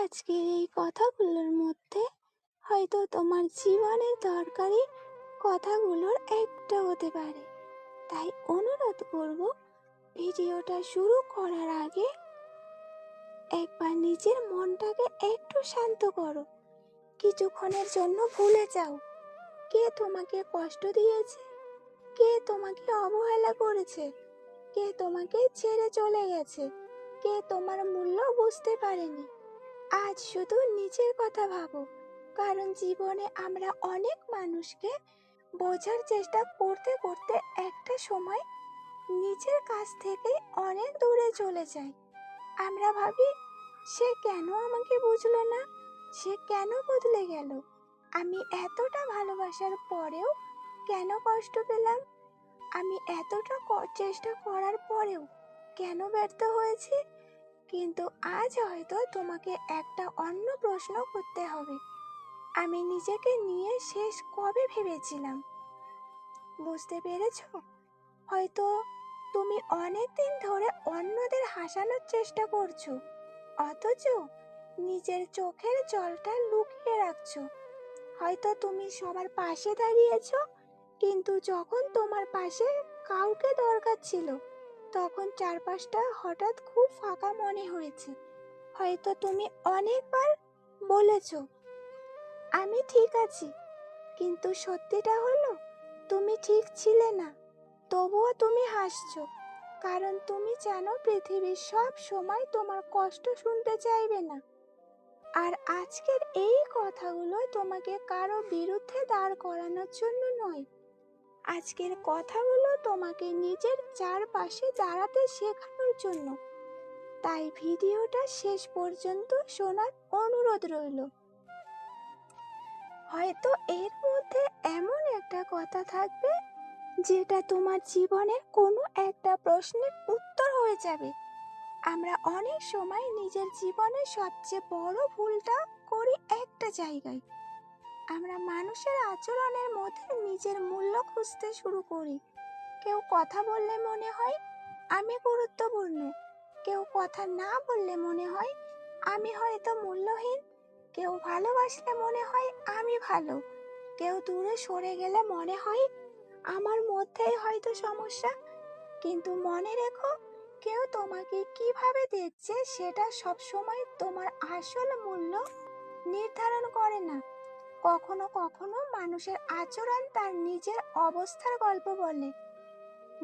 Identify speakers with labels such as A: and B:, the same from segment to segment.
A: আজকের এই কথাগুলোর মধ্যে হয়তো তোমার জীবনের দরকারি কথাগুলোর একটা হতে পারে। তাই অনুরোধ করব, ভিডিওটা শুরু করার আগে একবার নিজের মনটাকে একটু শান্ত করো। কিছুক্ষণের জন্য ভুলে যাও কে তোমাকে কষ্ট দিয়েছে, কে তোমাকে অবহেলা করেছে, কে তোমাকে ছেড়ে চলে গেছে, কে তোমার মূল্য বুঝতে পারেনি। আজ শুধু নিজের কথা ভাবো, কারণ জীবনে আমরা অনেক মানুষকে বোঝার চেষ্টা করতে করতে একটা সময় নিজের কাছ থেকে অনেক দূরে চলে যাই। আমরা ভাবি, সে কেন আমাকে বুঝলো না, সে কেন বদলে গেল, আমি এতটা ভালোবাসার পরেও কেন কষ্ট পেলাম, আমি এতটা চেষ্টা করার পরেও কেন ব্যর্থ হয়েছি। কিন্তু আজ হয়তো তোমাকে একটা অন্য প্রশ্ন করতে হবে, আমি নিজেকে নিয়ে শেষ কবে ভেবেছিলাম। বুঝতে পেরেছো? হয়তো তুমি অনেক দিন ধরে অন্যদের হাসানোর চেষ্টা করছো, অথচ নিজের চোখের জলটা লুকিয়ে রাখছো। হয়তো তুমি সবার পাশে দাঁড়িয়েছো, কিন্তু যখন তোমার পাশে কাউকে দরকার ছিল তখন চারপাশটা হঠাৎ খুব ফাঁকা মনে হয়েছে। হয়তো তুমি অনেকবার বলেছো আমি ঠিক আছি, কিন্তু সত্যিটা হলো তুমি ঠিক ছিলে না। তবুও তুমি হাসছো, কারণ তুমি জানো পৃথিবীর সব সময় তোমার কষ্ট শুনতে চাইবে না। আর আজকের এই কথাগুলো তোমাকে কারো বিরুদ্ধে দাঁড় করানোর জন্য নয়, আজকের কথাগুলো তোমাকে নিজের চারপাশে দাঁড়াতে শেখানোর জন্য। তাই ভিডিওটা শেষ পর্যন্ত শোনার অনুরোধ রইল। হয়তো এর মধ্যে এমন একটা কথা থাকবে যেটা তোমার জীবনের কোনো একটা প্রশ্নের উত্তর হয়ে যাবে। আমরা অনেক সময় নিজের জীবনের সবচেয়ে বড় ভুলটা করি একটা জায়গায়, আমরা মানুষের আচরণের মধ্যে নিজের মূল্য খুঁজতে শুরু করি। কেউ কথা বললে মনে হয় আমি গুরুত্বপূর্ণ, কেউ কথা না বললে মনে হয় আমি হয়তো মূল্যহীন, কেউ ভালোবাসলে মনে হয় আমি ভালো, কেউ দূরে সরে গেলে মনে হয় আমার মধ্যেই হয়তো সমস্যা। কিন্তু মনে রেখো, কেউ তোমাকে কিভাবে দেখছে সেটা সবসময় তোমার আসল মূল্য নির্ধারণ করে না। কখনো কখনো মানুষের আচরণ তার নিজের অবস্থার গল্প বলে।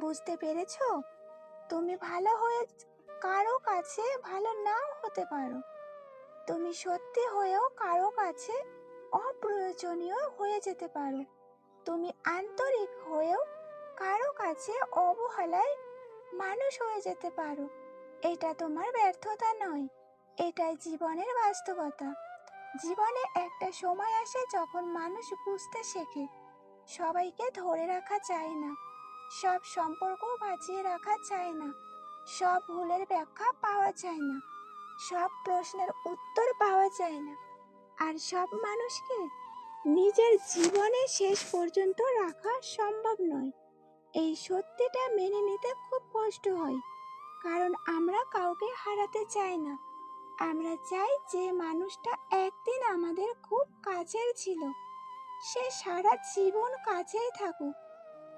A: বুঝতে পেরেছো? তুমি ভালো হয়ে কারো কাছে ভালো নাও হতে পারো, তুমি সত্যি হয়েও কারো কাছে অপ্রয়োজনীয় হয়ে যেতে পারো, তুমি আন্তরিক হয়েও কারো কাছে অবহেলায় মানুষ হয়ে যেতে পারো। এটা তোমার ব্যর্থতা নয়, এটাই জীবনের বাস্তবতা। জীবনে একটা সময় আসে যখন মানুষ বুঝতে শেখে সবাইকে ধরে রাখা যায় না, সব সম্পর্ক বাঁচিয়ে রাখা যায় না, সব ভুলের ব্যাখ্যা পাওয়া যায় না, সব প্রশ্নের উত্তর পাওয়া যায় না, আর সব মানুষকে নিজের জীবনে শেষ পর্যন্ত রাখা সম্ভব নয়। এই সত্যিটা মেনে নিতে খুব কষ্ট হয়, কারণ আমরা কাউকে হারাতে চাই না। আমরা চাই যে মানুষটা একদিন আমাদের খুব কাছের ছিল সে সারা জীবন কাছেই থাকুক।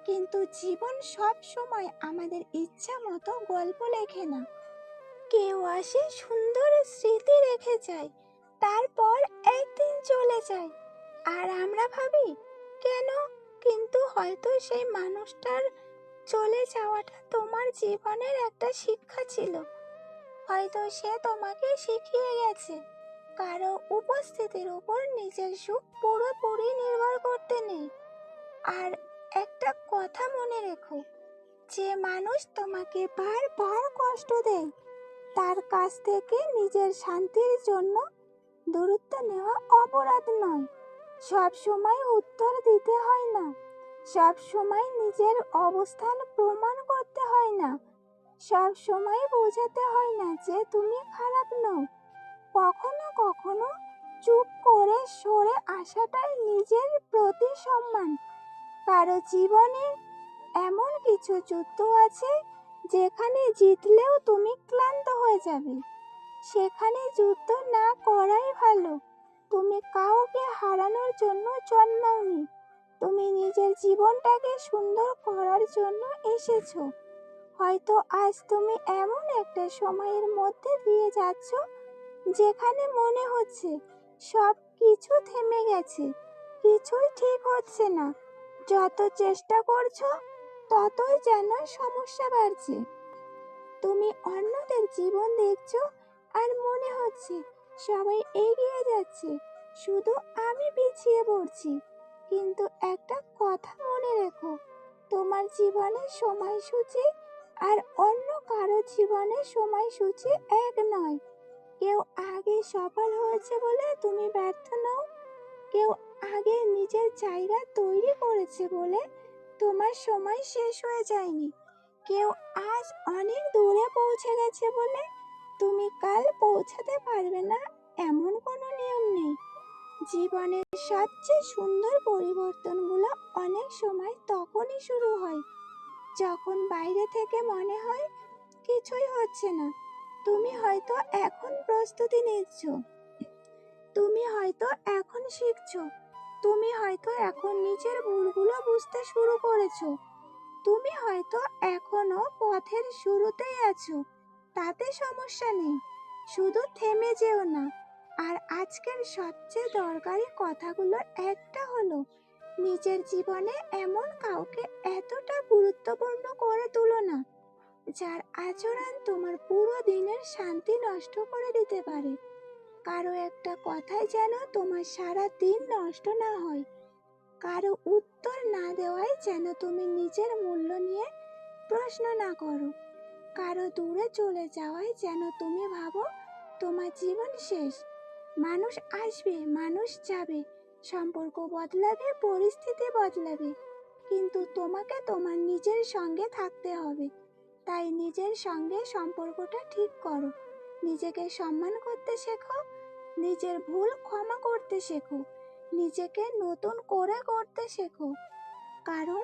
A: কিন্তু জীবন সব সময় আমাদের ইচ্ছা মতো গল্প লেখে না। কেউ আসে সুন্দর স্মৃতি রেখে যায়, তারপর একদিন চলে যায়, আর আমরা ভাবি কেন। কিন্তু হয়তো সেই মানুষটার চলে যাওয়াটা তোমার জীবনের একটা শিক্ষা ছিল। হয়তো সে তোমাকে শিখিয়ে গেছে কারো উপস্থিতির উপর নিজের সুখ পুরোপুরি নির্ভর করতে নেই। আর একটা কথা মনে রেখো, যে মানুষ তোমাকে বারবার কষ্ট দেয় তার কাছ থেকে নিজের শান্তির জন্য দূরত্ব নেওয়া অপরাধ নয়। সব সময় উত্তর দিতে হয় না, সব সময় নিজের অবস্থান প্রমাণ করতে হয় না, সব সময় বোঝাতে হয় না যে তুমি খারাপ নও। কখনো কখনো চুপ করে সরে আসাটাই নিজের প্রতি সম্মান। কারো জীবনে এমন কিছু যুদ্ধ আছে যেখানে জিতলেও তুমি ক্লান্ত হয়ে যাবে, সেখানে যুদ্ধ না করাই কাউকে হারানোর জন্য জন্মাওনি। তুমি নিজের জীবনটাকে সুন্দর করার জন্য এসেছো। হয়তো আজ তুমি এমন একটা সময়ের মধ্যে দিয়ে যাচ্ছ যেখানে মনে হচ্ছে সব কিছু থেমে গেছে, কিছুই ঠিক হচ্ছে না। যত চেষ্টা করছো ততই যেন সমস্যা বাড়ছে। তুমি অন্যদের জীবন দেখছো আর মনে হচ্ছে সবাই এগিয়ে যাচ্ছে, শুধু আমি পিছিয়ে পড়ছি। কিন্তু একটা কথা মনে রেখো, তোমার জীবনের সময়সূচি আর অন্য কারো জীবনের সময়সূচি এক নয়। কেউ আগে সফল হয়েছে বলে তুমি ব্যর্থ নও, কেউ আগে নিজের জায়গা তৈরি করেছে বলে তোমার সময় শেষ হয়ে যায়নি, কেউ আজ অনেক দূরে পৌঁছে গেছে বলে তুমি কাল পৌঁছাতে পারবে না, এমন কোনো নিয়ম নেই। জীবনের সবচেয়ে সুন্দর পরিবর্তনগুলো অনেক সময় তখনই শুরু হয় যখন বাইরে থেকে মনে হয় কিছুই হচ্ছে না। তুমি হয়তো এখন প্রস্তুতি নিচ্ছ, তুমি হয়তো এখন শিখছো, তুমি হয়তো এখন নিজের ভুলগুলো বুঝতে শুরু করেছো, তুমি হয়তো এখনো পথের শুরুতেই আছো। তাতে সমস্যা নেই, শুধু থেমে যেও না। আর আজকের সবচেয়ে দরকারি কথাগুলোর একটা হলো, নিজের জীবনে এমন কাউকে এতটা গুরুত্বপূর্ণ করে তুলো না যার আচরণ তোমার পুরো দিনের শান্তি নষ্ট করে দিতে পারে। কারো একটা কথাই যেন তোমার সারা দিন নষ্ট না হয়, কারো উত্তর না দেওয়াই যেন তুমি নিজের মূল্য নিয়ে প্রশ্ন না করো, কারো দূরে চলে যাওয়াই যেন তুমি ভাবো তোমার জীবন শেষ। মানুষ আসবে, মানুষ যাবে, সম্পর্ক বদলাবে, পরিস্থিতি বদলাবে, কিন্তু তোমাকে তোমার নিজের সঙ্গে থাকতে হবে। তাই নিজের সঙ্গে সম্পর্কটা ঠিক করো, নিজেকে সম্মান করতে শেখো, নিজের ভুল ক্ষমা করতে শেখো, নিজেকে নতুন করে করতে শেখো। কারণ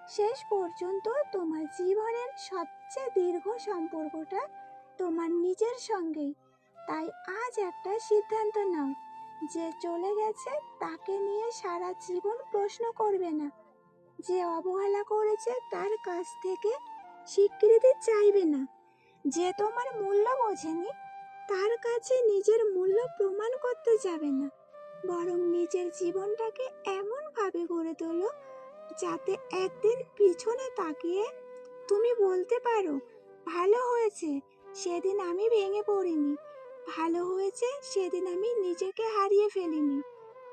A: শেষ পর্যন্ত তোমার জীবনের সবচেয়ে দীর্ঘ সম্পর্কটা তোমার নিজের সঙ্গেই। তাই আজ একটা সিদ্ধান্ত নাও, যে চলে গেছে তাকে নিয়ে সারা জীবন প্রশ্ন করবে না, যে অবহেলা করেছে তার কাছ থেকে স্বীকৃতি চাইবে না, যে তোমার মূল্য বোঝেনি তার কাছে নিজের মূল্য প্রমাণ করতে যাবে না। বরং নিজের জীবনটাকে এমন ভাবে গড়ে তোলো যাতে একদিন পিছনে তাকিয়ে তুমি বলতে পারো, ভালো হয়েছে সেদিন আমি ভেঙে পড়িনি, ভালো হয়েছে সেদিন আমি নিজেকে হারিয়ে ফেলিনি।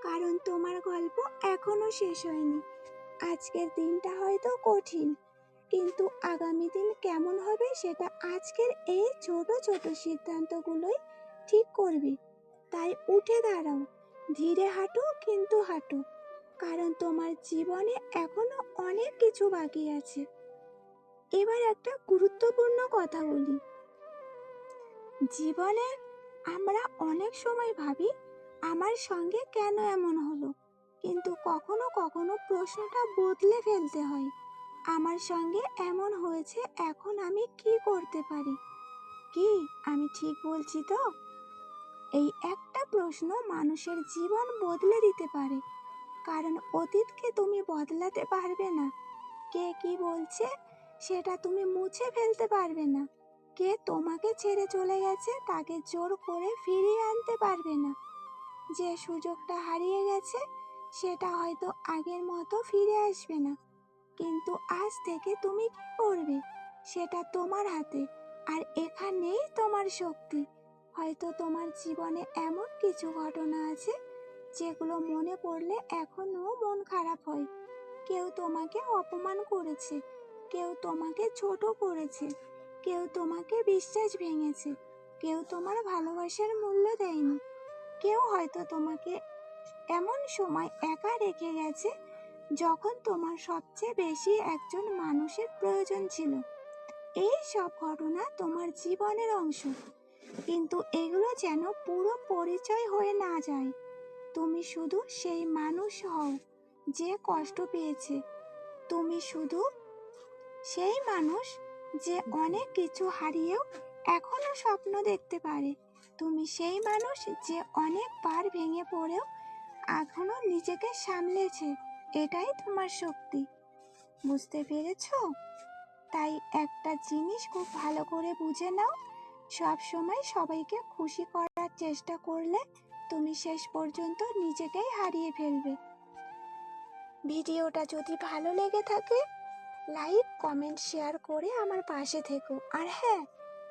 A: কারণ তোমার গল্প এখনো শেষ হয়নি। আজকের দিনটা হয়তো কঠিন, কিন্তু আগামী দিন কেমন হবে সেটা আজকের এই ছোট ছোট সিদ্ধান্তগুলোই ঠিক করবে। তাই উঠে দাঁড়াও, ধীরে হাঁটো কিন্তু হাঁটো, কারণ তোমার জীবনে এখনো অনেক কিছু বাকি আছে। এবার একটা গুরুত্বপূর্ণ কথা বলি, জীবনে আমরা অনেক সময় ভাবি আমার সঙ্গে কেন এমন হলো, কিন্তু কখনো কখনো প্রশ্নটা বদলে ফেলতে হয়, আমার সঙ্গে এমন হয়েছে, এখন আমি কি করতে পারি? কি আমি ঠিক বলছি তো? এই একটা প্রশ্ন মানুষের জীবন বদলে দিতে পারে। কারণ অতীতকে তুমি বদলাতে পারবে না, কে কি বলছে সেটা তুমি মুছে ফেলতে পারবে না, কে তোমাকে ছেড়ে চলে গেছে তাকে জোর করে ফিরিয়ে আনতে পারবে না, যে সুযোগটা হারিয়ে গেছে সেটা হয়তো আগের মতো ফিরে আসবে না। কিন্তু আজ থেকে তুমি কি করবে সেটা তোমার হাতে। আর এখানেই তোমার শক্তি। হয়তো তোমার জীবনে এমন কিছু ঘটনা আছে যেগুলো মনে পড়লে এখনো মন খারাপ হয়। কেউ তোমাকে অপমান করেছে, কেউ তোমাকে ছোট করেছে, কেউ তোমাকে বিশ্বাস ভেঙেছে, কেউ তোমার ভালোবাসার মূল্য দেয়নি, কেউ হয়তো তোমাকে এমন সময় একা রেখে গেছে যখন তোমার সবচেয়ে বেশি একজন মানুষের প্রয়োজন ছিল। এই সব ঘটনা তোমার জীবনের অংশ, কিন্তু এগুলো যেন পুরো পরিচয় হয়ে না যায়। তুমি শুধু সেই মানুষ হও যে কষ্ট পেয়েছে, তুমি শুধু সেই মানুষ যে অনেক কিছু হারিয়েও এখনো স্বপ্ন দেখতে পারে, তুমি সেই মানুষ যে অনেকবার ভেঙে পড়েও এখনো নিজেকে সামলেছে, এটাই তোমার শক্তি। বুঝতে পেরেছো? তাই একটা জিনিস খুব ভালো করে বুঝে নাও, সব সময় সবাইকে খুশি করার চেষ্টা করলে তুমি শেষ পর্যন্ত নিজেকেই হারিয়ে ফেলবে। ভিডিওটা যদি ভালো লেগে থাকে, লাইক কমেন্ট শেয়ার করে আমার পাশে থেকো। আর হ্যাঁ,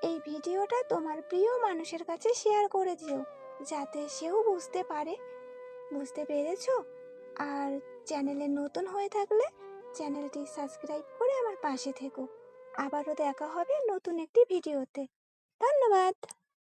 A: এই ভিডিওটা তোমার প্রিয় মানুষের কাছে শেয়ার করে দিও, যাতে সেও বুঝতে পারে। বুঝতে পেরেছো? আর চ্যানেলে নতুন হয়ে থাকলে চ্যানেলটি সাবস্ক্রাইব করে আমার পাশে থেকো। আবারও দেখা হবে নতুন একটি ভিডিওতে। ধন্যবাদ।